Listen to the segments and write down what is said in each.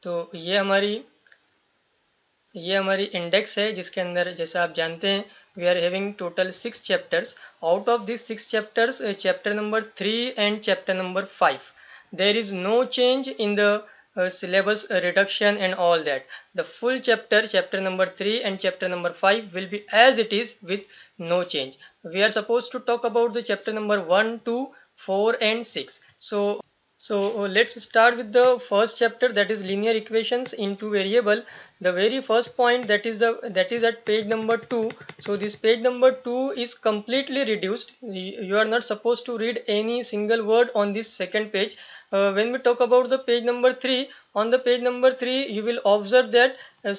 तो ये हमारी इंडेक्स है जिसके अंदर जैसा आप जानते हैं we are having total 6 chapters. Out of this 6 chapters, chapter number 3 and chapter number 5, there is no change in the syllabus reduction and all that. The full chapter number 3 and chapter number 5 will be as it is with no change. We are supposed to talk about the chapter number 1, 2, 4 and 6. So let's start with the first chapter, that is linear equations in two variable. The very first point, that is at page number 2. So this page number 2 is completely reduced. You are not supposed to read any single word on this second page. When we talk about the page number 3, on the page number 3 you will observe that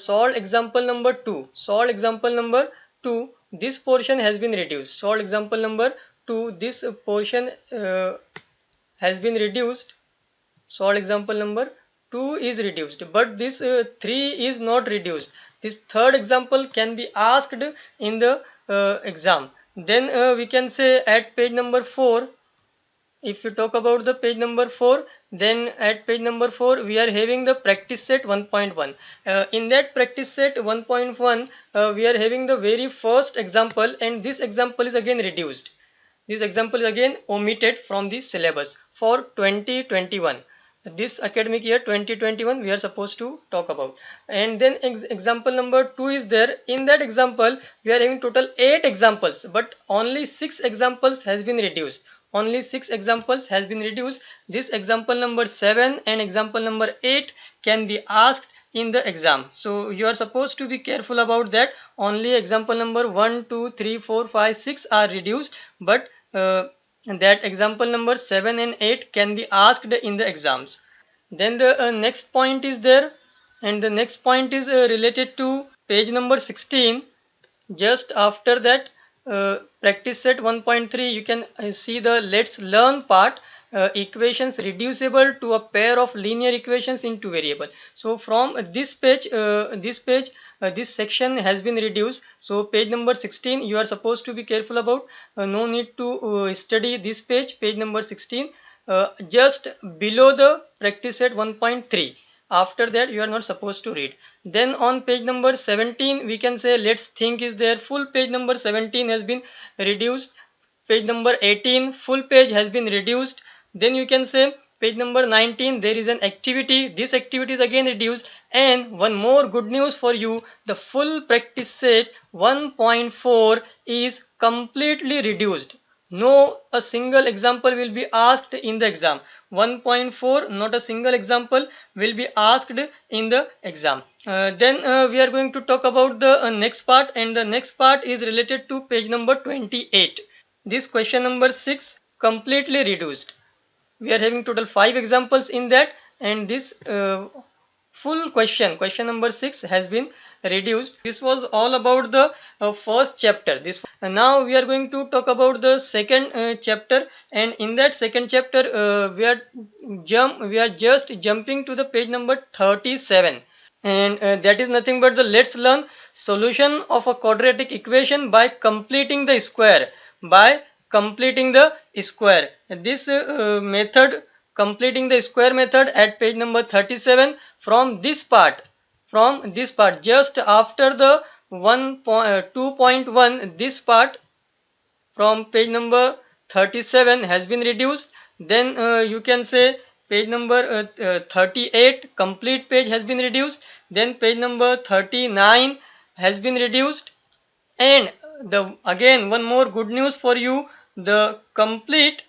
solve example number 2. Solve example number 2, this portion has been reduced. Solve example number 2, this portion has been reduced. Solve example number 2 is reduced, but this 3 is not reduced. This third example can be asked in the exam. Then we can say at page number 4, if you talk about the page number 4, then at page number 4 we are having the practice set 1.1. In that practice set 1.1 we are having the very first example, and this example is again reduced. This example is again omitted from the syllabus for 2021. This academic year 2021 we are supposed to talk about. And then example number 2 is there. In that example we are having total 8 examples, but only 6 examples has been reduced. Only 6 examples has been reduced. This example number 7 and example number 8 can be asked in the exam. So you are supposed to be careful about that. Only example number 1, 2, 3, 4, 5, 6 are reduced, but that example number 7 and 8 can be asked in the exams. Then the next point is there, and the next point is related to page number 16. Just after that practice set 1.3, you can see the let's learn part, equations reducible to a pair of linear equations in two variable. So from this page this section has been reduced. So page number 16 you are supposed to be careful about. No need to study this page number 16, just below the practice set 1.3. After that you are not supposed to read. Then on page number 17 we can say let's think is there. Full page number 17 has been reduced. Page number 18 full page has been reduced. Then you can say page number 19 there is an activity. This activity is again reduced. And one more good news for you, the full practice set 1.4 is completely reduced. No a single example will be asked in the exam. 1.4, not a single example will be asked in the exam. Then we are going to talk about the next part, and the next part is related to page number 28. This question number 6 completely reduced. We are having total 5 examples in that, and this full question number 6 has been reduced. This was all about the first chapter. This now we are going to talk about the second chapter, and in that second chapter we are just jumping to the page number 37, and that is nothing but the let's learn solution of a quadratic equation by completing the square. By completing the square, this method, completing the square method, at page number 37. From this part, just after the 2.1, this part from page number 37 has been reduced. Then you can say page number 38 complete page has been reduced. Then page number 39 has been reduced. And the again one more good news for you, the complete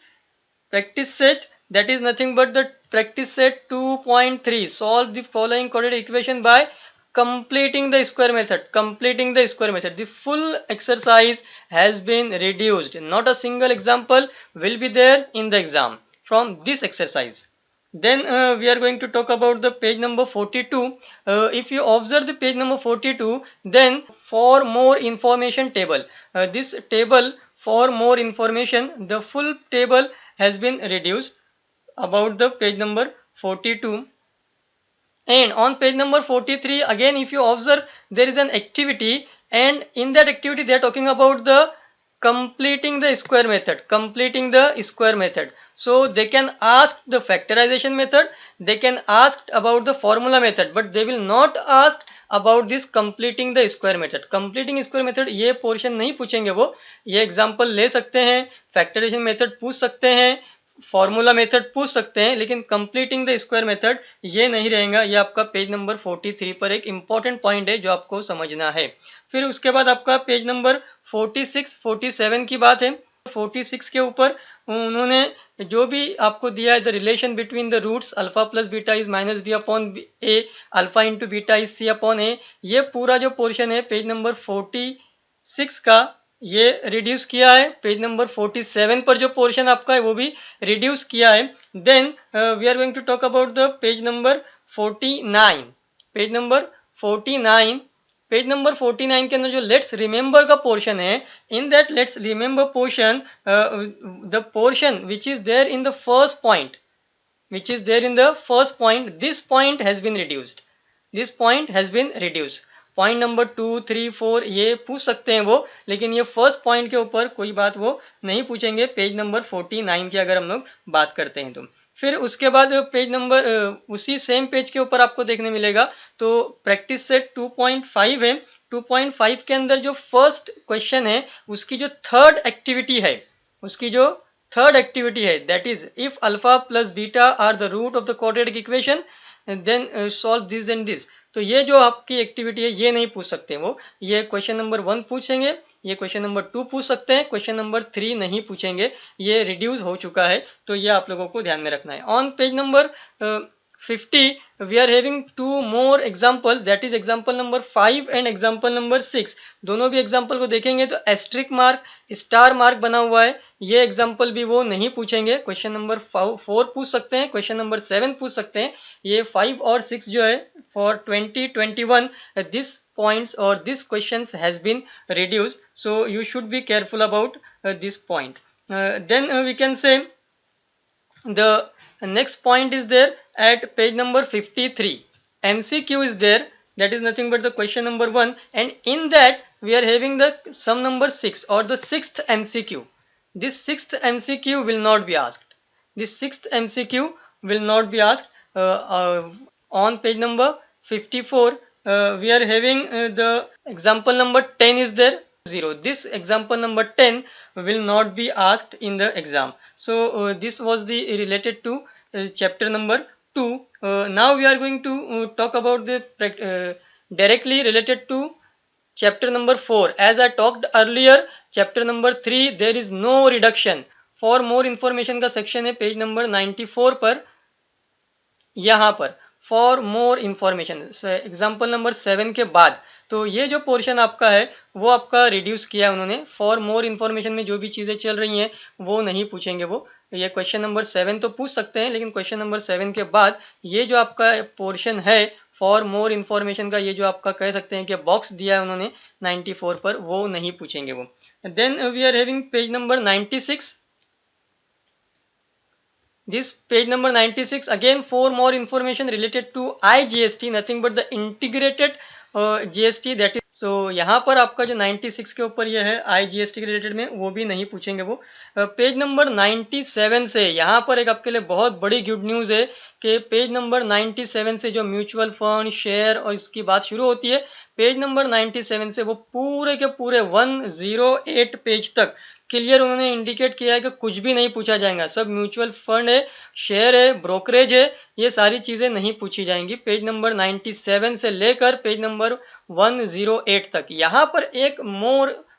practice set, that is nothing but the practice set 2.3, solve the following quadratic equation by completing the square method. The full exercise has been reduced. Not a single example will be there in the exam from this exercise. Then we are going to talk about the page number 42. If you observe the page number 42, then for more information table, this table for more information, the full table has been reduced about the page number 42. And on page number 43, again if you observe, there is an activity, and in that activity they are talking about the completing the square method, completing the square method. So they can ask the factorization method, they can ask about the formula method, but they will not ask about this completing the square method. completing square method ये portion नहीं पूछेंगे वो, ये example ले सकते हैं, factorisation method पूछ सकते हैं, फॉर्मूला मेथड पूछ सकते हैं, लेकिन कंप्लीटिंग द स्क्वायर मेथड ये नहीं रहेगा। ये आपका पेज नंबर 43 पर एक इंपॉर्टेंट पॉइंट है जो आपको समझना है। फिर उसके बाद आपका पेज नंबर 46, 47 की बात है। 46 के ऊपर उन्होंने जो भी आपको दिया है, the relation between the roots alpha plus beta is minus b upon a, alpha into beta is c upon a, ये पूरा जो पोर्शन है पेज नंबर 46 का ये रिड्यूस किया है। पेज नंबर 47 पर जो पोर्शन आपका है वो भी रिड्यूस किया है। Then we are going to talk about the page number 49। Page number 49, page number 49 के अंदर जो लेट्स रिमेंबर का पोर्शन है, in that let's remember portion, the portion which is there in the first point, which is there in the first point, this point has been reduced, this point has been reduced। Point number 2, 3, 4 ये पूछ सकते हैं वो, लेकिन ये first point के ऊपर कोई बात वो नहीं पूछेंगे पेज नंबर 49 की अगर हम लोग बात करते हैं तो। फिर उसके बाद पेज नंबर उसी सेम पेज के ऊपर आपको देखने मिलेगा तो प्रैक्टिस सेट 2.5 है। 2.5 के अंदर जो फर्स्ट क्वेश्चन है उसकी जो थर्ड एक्टिविटी है, उसकी जो थर्ड एक्टिविटी है, that is if alpha plus beta are the root of the quadratic equation then solve this and this. तो ये जो आपकी एक्टिविटी है ये नहीं पूछ सकते वो, ये क्वेश्चन नंबर 1 पूछेंगे, ये क्वेश्चन नंबर 2 पूछ सकते हैं, क्वेश्चन नंबर 3 नहीं पूछेंगे, ये रिड्यूस हो चुका है। तो ये आप लोगों को ध्यान में रखना है। On page number 50 we are having two more examples, that is example number 5 and example number 6। दोनों भी एग्जाम्पल को देखेंगे तो एस्ट्रिक मार्क, स्टार मार्क बना हुआ है, ये एग्जाम्पल भी वो नहीं पूछेंगे। क्वेश्चन नंबर 4 पूछ सकते हैं, क्वेश्चन नंबर 7 पूछ सकते हैं। ये 5 और 6 जो है for 2021 this points or this questions has been reduced, so you should be careful about this point। Then we can say the next point is there at page number 53, MCQ is there, that is nothing but the question number 1, and in that we are having the sum number 6 or the sixth MCQ। this sixth MCQ will not be asked, this sixth MCQ will not be asked। On page number 54 we are having the example number 10 is there, 0, this example number 10 will not be asked in the exam। So this was the related to chapter number 2। now we are going to talk about the directly related to chapter number 4। as I talked earlier, chapter number 3 there is no reduction। for more information का section है page number 94 पर, यहाँ पर for more information example number 7 के बाद। तो ये जो पोर्शन आपका है वो आपका रिड्यूस किया उन्होंने। फॉर मोर इंफॉर्मेशन में जो भी चीज़ें चल रही हैं वो नहीं पूछेंगे वो। ये क्वेश्चन नंबर 7 तो पूछ सकते हैं, लेकिन क्वेश्चन नंबर 7 के बाद ये जो आपका पोर्शन है फॉर मोर इंफॉर्मेशन का, ये जो आपका कह सकते हैं कि बॉक्स दिया है उन्होंने 94 पर, वो नहीं पूछेंगे वो। Then we are having page number 96। this page number 96 again for more information related to IGST, nothing but the integrated GST, that is so यहाँ पर आपका जो 96 के ऊपर ये है IGST के रिलेटेड में, वो भी नहीं पूछेंगे वो। पेज नंबर 97 से यहाँ पर एक आपके लिए बहुत बड़ी गुड न्यूज़ है कि पेज नंबर 97 से जो म्यूचुअल फंड, शेयर और इसकी बात शुरू होती है, पेज नंबर 97 से वो पूरे के पूरे 108 पेज तक क्लियर उन्होंने इंडिकेट किया है कि कुछ भी नहीं पूछा जाएगा। सब म्यूचुअल फंड है, शेयर है, ब्रोकरेज है, ये सारी चीज़ें नहीं पूछी जाएंगी पेज नंबर 97 से लेकर पेज नंबर 108 तक। यहाँ पर एक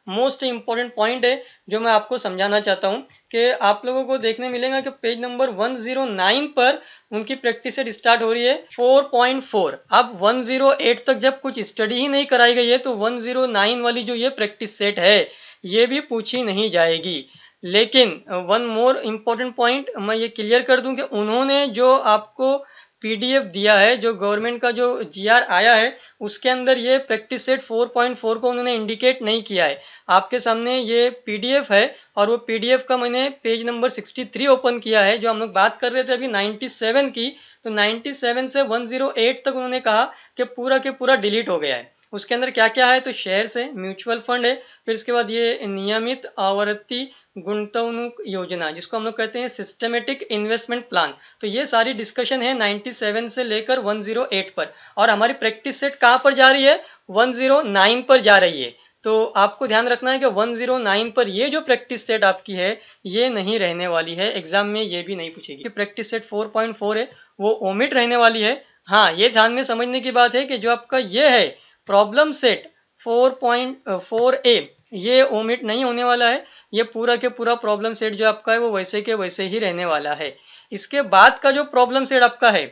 मोस्ट इम्पॉर्टेंट पॉइंट है जो मैं आपको समझाना चाहता हूँ कि आप लोगों को देखने मिलेगा कि पेज नंबर 109 पर उनकी प्रैक्टिस सेट स्टार्ट हो रही है 4.4। अब 108 तक जब कुछ स्टडी ही नहीं कराई गई है तो 109 वाली जो ये प्रैक्टिस सेट है ये भी पूछी नहीं जाएगी। लेकिन वन मोर इम्पॉर्टेंट पॉइंट मैं ये क्लियर कर दूं कि उन्होंने जो आपको पीडीएफ दिया है, जो गवर्नमेंट का जो जीआर आया है, उसके अंदर ये प्रैक्टिस सेट 4.4 को उन्होंने इंडिकेट नहीं किया है। आपके सामने ये पीडीएफ है और वो पीडीएफ का मैंने पेज नंबर 63 ओपन किया है। जो हम लोग बात कर रहे थे अभी 97 की, तो 97 से 108 तक उन्होंने कहा कि पूरा के पूरा डिलीट हो गया है। उसके अंदर क्या क्या है, तो शेयर्स है, म्यूचुअल फंड है, फिर इसके बाद ये नियमित आवर्ती गुंतवणूक योजना जिसको हम लोग कहते हैं सिस्टमेटिक इन्वेस्टमेंट प्लान। तो ये सारी डिस्कशन है 97 से लेकर 108 पर, और हमारी प्रैक्टिस सेट कहाँ पर जा रही है, 109 पर जा रही है। तो आपको ध्यान रखना है कि 109 पर ये जो प्रैक्टिस सेट आपकी है ये नहीं रहने वाली है, एग्जाम में ये भी नहीं पूछेगी। प्रैक्टिस सेट 4.4 है वो ओमिट रहने वाली है। हाँ, ये ध्यान में समझने की बात है कि जो आपका ये है प्रॉब्लम सेट 4.4a ये ओमिट नहीं होने वाला है, ये पूरा के पूरा प्रॉब्लम सेट जो आपका है वो वैसे के वैसे ही रहने वाला है। इसके बाद का जो प्रॉब्लम सेट आपका है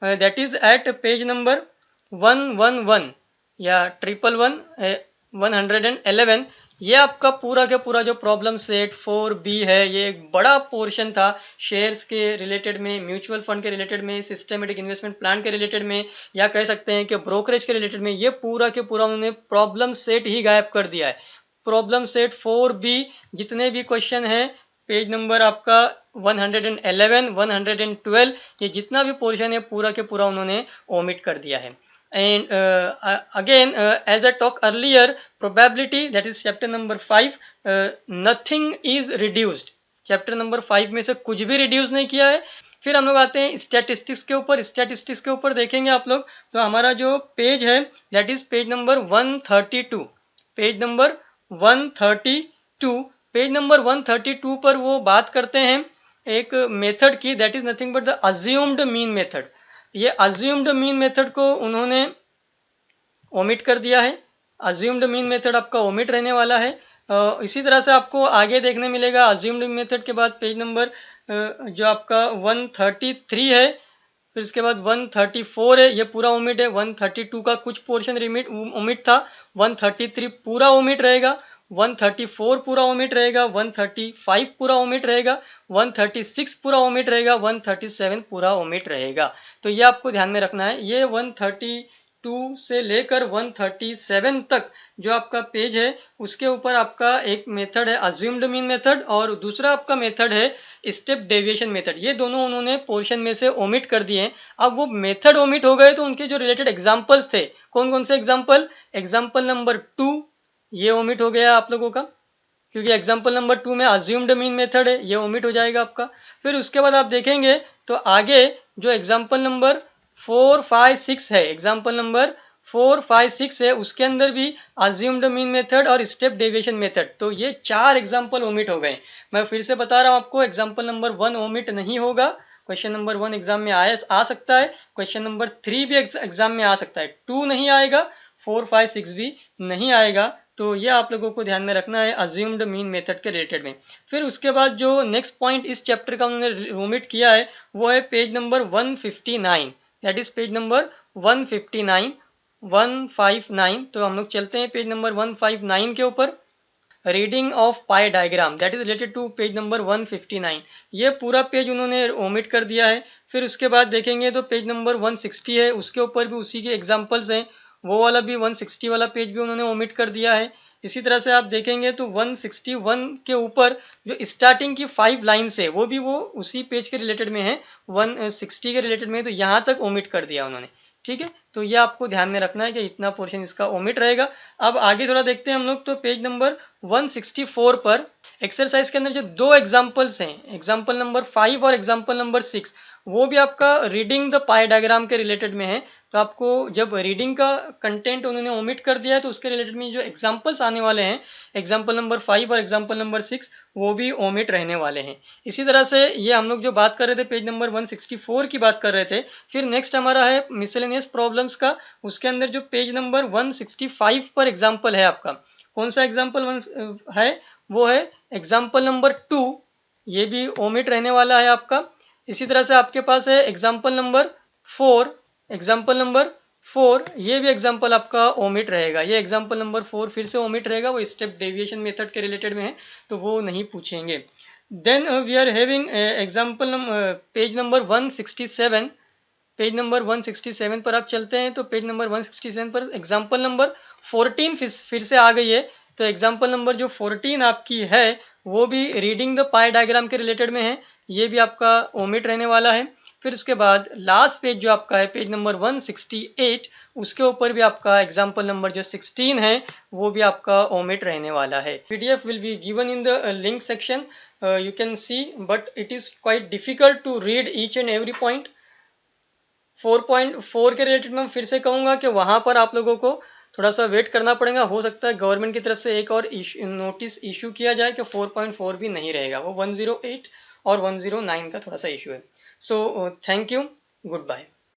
that is at page number 111 या 111 ये आपका पूरा के पूरा जो प्रॉब्लम सेट 4b है, ये एक बड़ा पोर्शन था शेयर्स के रिलेटेड में, म्यूचुअल फंड के रिलेटेड में, सिस्टमेटिक इन्वेस्टमेंट प्लान के रिलेटेड में, या कह सकते हैं कि ब्रोकरेज के रिलेटेड में। ये पूरा के पूरा उन्होंने प्रॉब्लम सेट ही गायब कर दिया है। प्रॉब्लम सेट 4b जितने भी क्वेश्चन है पेज नंबर आपका 111, 112 ये जितना भी पोर्शन है पूरा के पूरा उन्होंने ओमिट कर दिया है। And again, as I talked earlier, probability, that is chapter number 5, nothing is reduced. Chapter number 5 में से कुछ भी रिड्यूस नहीं किया है। फिर हम लोग आते हैं स्टैटिस्टिक्स के ऊपर। स्टैटिस्टिक्स के ऊपर देखेंगे आप लोग तो हमारा जो पेज है that is page number 132। Page number 132, page number 132 पर वो बात करते हैं एक मेथड की, that is nothing but the assumed mean method. ये अज्यूम्ड मीन मेथड को उन्होंने ओमिट कर दिया है। अज्यूम्ड मीन मेथड आपका ओमिट रहने वाला है। इसी तरह से आपको आगे देखने मिलेगा अज्यूम्ड मेथड के बाद पेज नंबर जो आपका 133 है, फिर इसके बाद 134 है, ये पूरा ओमिट है। 132 का कुछ पोर्शन ओमिट था, 133 पूरा ओमिट रहेगा, 134 पूरा ओमिट रहेगा, 135 पूरा ओमिट रहेगा, 136 पूरा ओमिट रहेगा, 137 पूरा ओमिट रहेगा। तो ये आपको ध्यान में रखना है। ये 132 से लेकर 137 तक जो आपका पेज है उसके ऊपर आपका एक मेथड है अज्यूम्ड मीन मेथड, और दूसरा आपका मेथड है स्टेप डेविएशन मेथड। ये दोनों उन्होंने पोर्शन में से ओमिट कर दिए हैं। अब वो मेथड ओमिट हो गए तो उनके जो रिलेटेड एग्जांपल्स थे, कौन कौन से एग्जांपल, एग्जांपल नंबर 2 ये ओमिट हो गया आप लोगों का, क्योंकि एग्जांपल नंबर 2 में अज्यूम्ड मीन मेथड है, ये ओमिट हो जाएगा आपका। फिर उसके बाद आप देखेंगे तो आगे जो एग्जांपल नंबर 4, 5, 6 है, एग्जांपल नंबर 4, 5, 6 है, उसके अंदर भी अज्यूम्ड मीन मेथड और स्टेप डेविएशन मेथड। तो ये 4 एग्जांपल ओमिट हो गए। मैं फिर से बता रहा हूं आपको, एग्जांपल नंबर 1 ओमिट नहीं होगा, क्वेश्चन नंबर 1 एग्जाम में आ सकता है, क्वेश्चन नंबर 3 भी एग्जाम में आ सकता है, 2 नहीं आएगा, 4, 5, 6 भी नहीं आएगा। तो ये आप लोगों को ध्यान में रखना है अज्यूम्ड मीन मेथड के रिलेटेड में। फिर उसके बाद जो नेक्स्ट पॉइंट इस चैप्टर का उन्होंने ओमिट किया है वो है page number 159, that is page number 159, 159। तो हम लोग चलते हैं पेज नंबर 159 के ऊपर। Reading of pie diagram that is related to page number 159, ये पूरा पेज उन्होंने ओमिट कर दिया है। फिर उसके बाद देखेंगे तो पेज नंबर 160 है, उसके ऊपर भी उसी के एग्जांपल्स हैं, वो वाला भी 160 वाला पेज भी उन्होंने ओमिट कर दिया है। इसी तरह से आप देखेंगे तो 161 के ऊपर जो स्टार्टिंग की 5 लाइन्स है वो भी वो उसी पेज के रिलेटेड में है, 160 के रिलेटेड में है, तो यहाँ तक ओमिट कर दिया उन्होंने। ठीक है, तो ये आपको ध्यान में रखना है कि इतना पोर्शन इसका ओमिट रहेगा। अब आगे थोड़ा देखते हैं हम लोग, तो पेज नंबर 164 पर एक्सरसाइज के अंदर जो 2 एग्जांपल्स हैं, एग्जांपल नंबर 5 और एग्जांपल नंबर 6, वो भी आपका रीडिंग द पाई डायग्राम के रिलेटेड में है। तो आपको जब रीडिंग का कंटेंट उन्होंने ओमिट कर दिया है तो उसके रिलेटेड में जो एग्जांपल्स आने वाले हैं, एग्जांपल नंबर 5 और एग्जांपल नंबर 6, वो भी ओमिट रहने वाले हैं। इसी तरह से ये हम लोग जो बात कर रहे थे पेज नंबर 164 की बात कर रहे थे। फिर नेक्स्ट हमारा है मिसलेनियस प्रॉब्लम्स का, उसके अंदर जो पेज नंबर 165 पर एग्जाम्पल है आपका, कौन सा एग्जाम्पल है, वो है एग्जाम्पल नंबर 2, ये भी ओमिट रहने वाला है आपका। इसी तरह से आपके पास है एग्जाम्पल नंबर 4, एग्जाम्पल नंबर 4 ये भी एग्जाम्पल आपका ओमिट रहेगा। ये एग्जाम्पल नंबर 4 फिर से ओमिट रहेगा, वो स्टेप डेविएशन मेथड के रिलेटेड में है तो वो नहीं पूछेंगे। Then we are having example page number 167, page number 167 पर आप चलते हैं तो पेज नंबर 167 पर एग्जाम्पल नंबर 14 फिर से आ गई है। तो एग्जाम्पल नंबर जो 14 आपकी है वो भी रीडिंग द पाई डायग्राम के रिलेटेड में है, ये भी आपका ओमिट रहने वाला है। फिर उसके बाद लास्ट पेज जो आपका है पेज नंबर 168, उसके ऊपर भी आपका एग्जाम्पल नंबर जो 16 है वो भी आपका ओमिट रहने वाला है। PDF will be given in the link section, you can see, but it is quite difficult to read each and every point। 4.4 के रिलेटेड मैं फिर से कहूँगा कि वहाँ पर आप लोगों को थोड़ा सा वेट करना पड़ेगा। हो सकता है गवर्नमेंट की तरफ से एक और नोटिस इशू किया जाए कि 4.4 भी नहीं रहेगा, वो 108 और 109 का थोड़ा सा इशू है। So thank you, good bye.